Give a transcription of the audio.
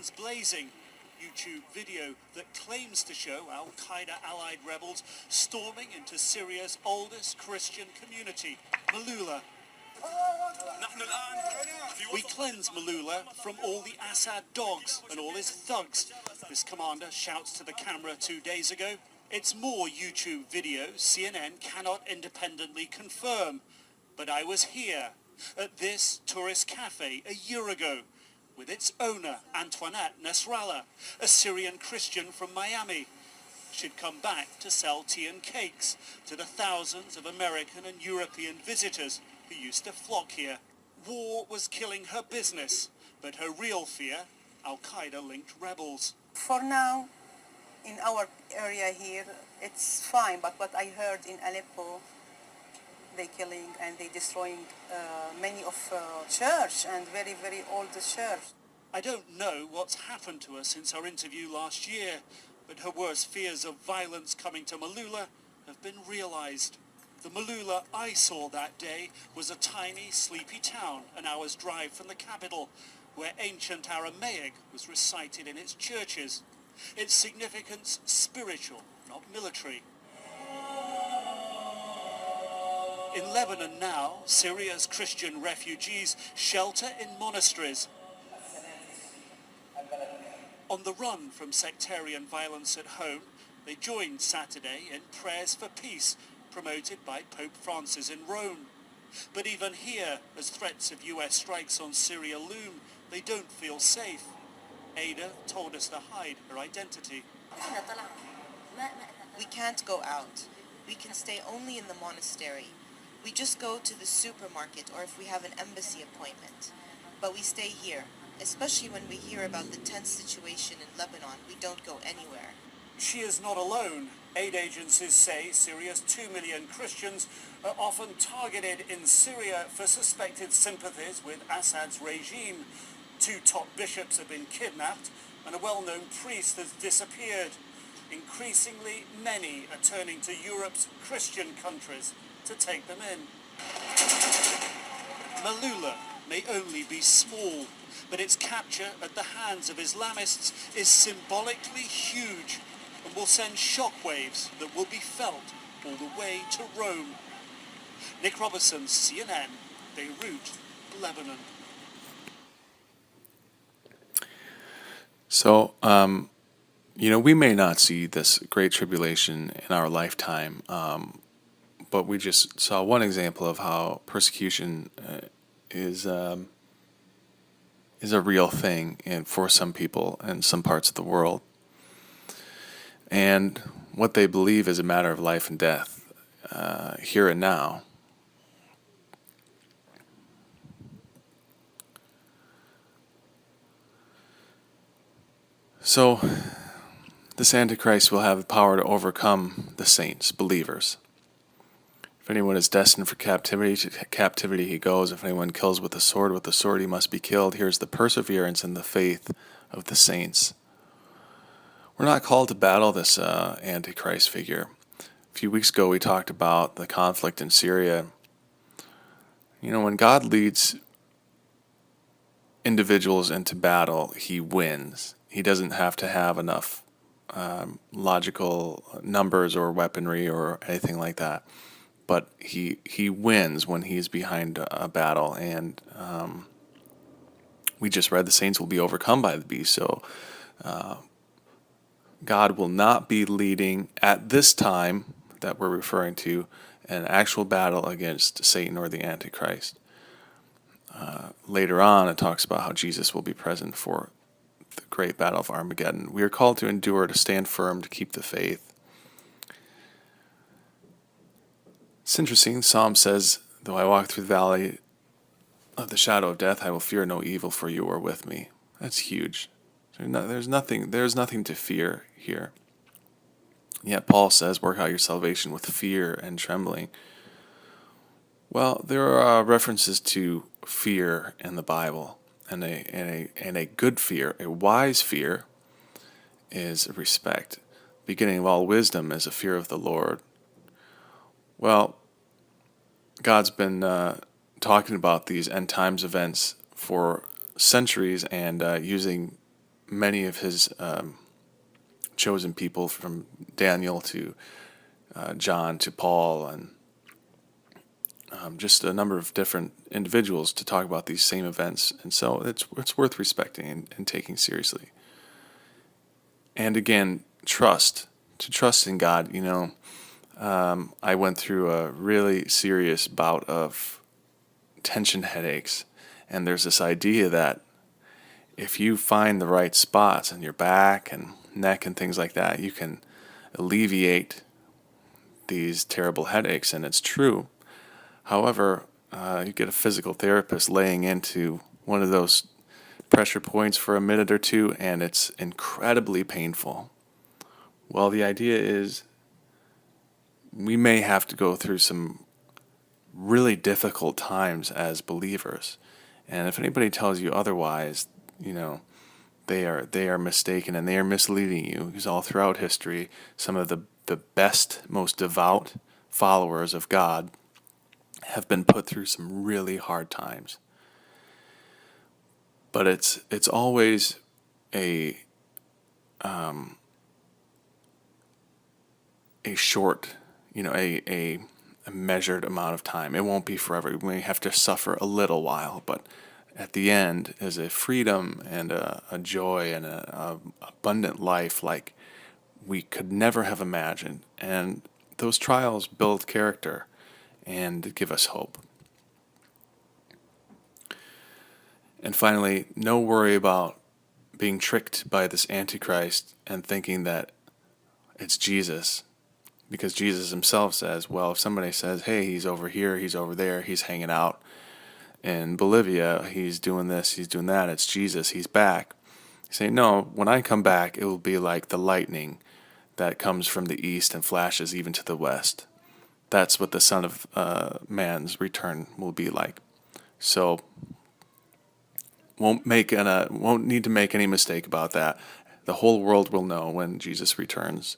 guns blazing. YouTube video that claims to show Al-Qaeda allied rebels storming into Syria's oldest Christian community, Malula. We cleanse Malula from all the Assad dogs and all his thugs. This commander shouts to the camera 2 days ago. It's more YouTube video CNN cannot independently confirm. But I was here at this tourist cafe a year ago with its owner, Antoinette Nasrallah, a Syrian Christian from Miami. She'd come back to sell tea and cakes to the thousands of American and European visitors who used to flock here. War was killing her business, but her real fear, Al-Qaeda-linked rebels. For now, in our area here, it's fine, but what I heard in Aleppo, they killing and they destroying many of church and very, very old church. I don't know what's happened to her since our interview last year, but her worst fears of violence coming to Malula have been realized. The Malula I saw that day was a tiny, sleepy town an hour's drive from the capital, where ancient Aramaic was recited in its churches. Its significance spiritual, not military. In Lebanon now, Syria's Christian refugees shelter in monasteries. On the run from sectarian violence at home, they joined Saturday in prayers for peace, promoted by Pope Francis in Rome. But even here, as threats of US strikes on Syria loom, they don't feel safe. Ada told us to hide her identity. We can't go out. We can stay only in the monastery. We just go to the supermarket or if we have an embassy appointment. But we stay here, especially when we hear about the tense situation in Lebanon. We don't go anywhere. She is not alone. Aid agencies say Syria's 2 million Christians are often targeted in Syria for suspected sympathies with Assad's regime. 2 top bishops have been kidnapped and a well-known priest has disappeared. Increasingly, many are turning to Europe's Christian countries to take them in. Malula may only be small, but its capture at the hands of Islamists is symbolically huge and will send shockwaves that will be felt all the way to Rome. Nick Robertson, CNN, Beirut, Lebanon. So, we may not see this great tribulation in our lifetime, but we just saw one example of how persecution is a real thing for some people in some parts of the world. And what they believe is a matter of life and death, here and now. So, this Antichrist will have the power to overcome the saints, believers. If anyone is destined for captivity, to captivity he goes. If anyone kills with the sword he must be killed. Here's the perseverance and the faith of the saints. We're not called to battle this Antichrist figure. A few weeks ago we talked about the conflict in Syria. When God leads individuals into battle, he wins. He doesn't have to have enough logical numbers or weaponry or anything like that. But he wins when he's behind a battle. And we just read the saints will be overcome by the beast. So God will not be leading at this time that we're referring to an actual battle against Satan or the Antichrist. Later on, it talks about how Jesus will be present for the great battle of Armageddon. We are called to endure, to stand firm, to keep the faith. It's interesting. Psalm says, though I walk through the valley of the shadow of death, I will fear no evil, for you are with me. That's huge. There's nothing to fear here. Yet Paul says, work out your salvation with fear and trembling. Well, there are references to fear in the Bible, and a good fear, a wise fear, is respect. The beginning of all wisdom is a fear of the Lord. Well, God's been talking about these end times events for centuries and using many of his chosen people, from Daniel to John to Paul, and just a number of different individuals to talk about these same events. And so it's worth respecting and taking seriously. And again, to trust in God. I went through a really serious bout of tension headaches, and there's this idea that if you find the right spots in your back and neck and things like that, you can alleviate these terrible headaches, and it's true. However, you get a physical therapist laying into one of those pressure points for a minute or two, and it's incredibly painful. Well, the idea is we may have to go through some really difficult times as believers. And if anybody tells you otherwise, they are mistaken, and they are misleading you, because all throughout history, some of the best, most devout followers of God have been put through some really hard times. But it's always a short, a measured amount of time. It won't be forever. We may have to suffer a little while, but at the end is a freedom and a joy and a abundant life like we could never have imagined. And those trials build character and give us hope. And finally, no worry about being tricked by this Antichrist and thinking that it's Jesus. Because Jesus himself says, well, if somebody says, hey, he's over here, he's over there, he's hanging out in Bolivia, he's doing this, he's doing that, it's Jesus, he's back. You say, no, when I come back, it will be like the lightning that comes from the east and flashes even to the west. That's what the Son of Man's return will be like. So won't need to make any mistake about that. The whole world will know when Jesus returns.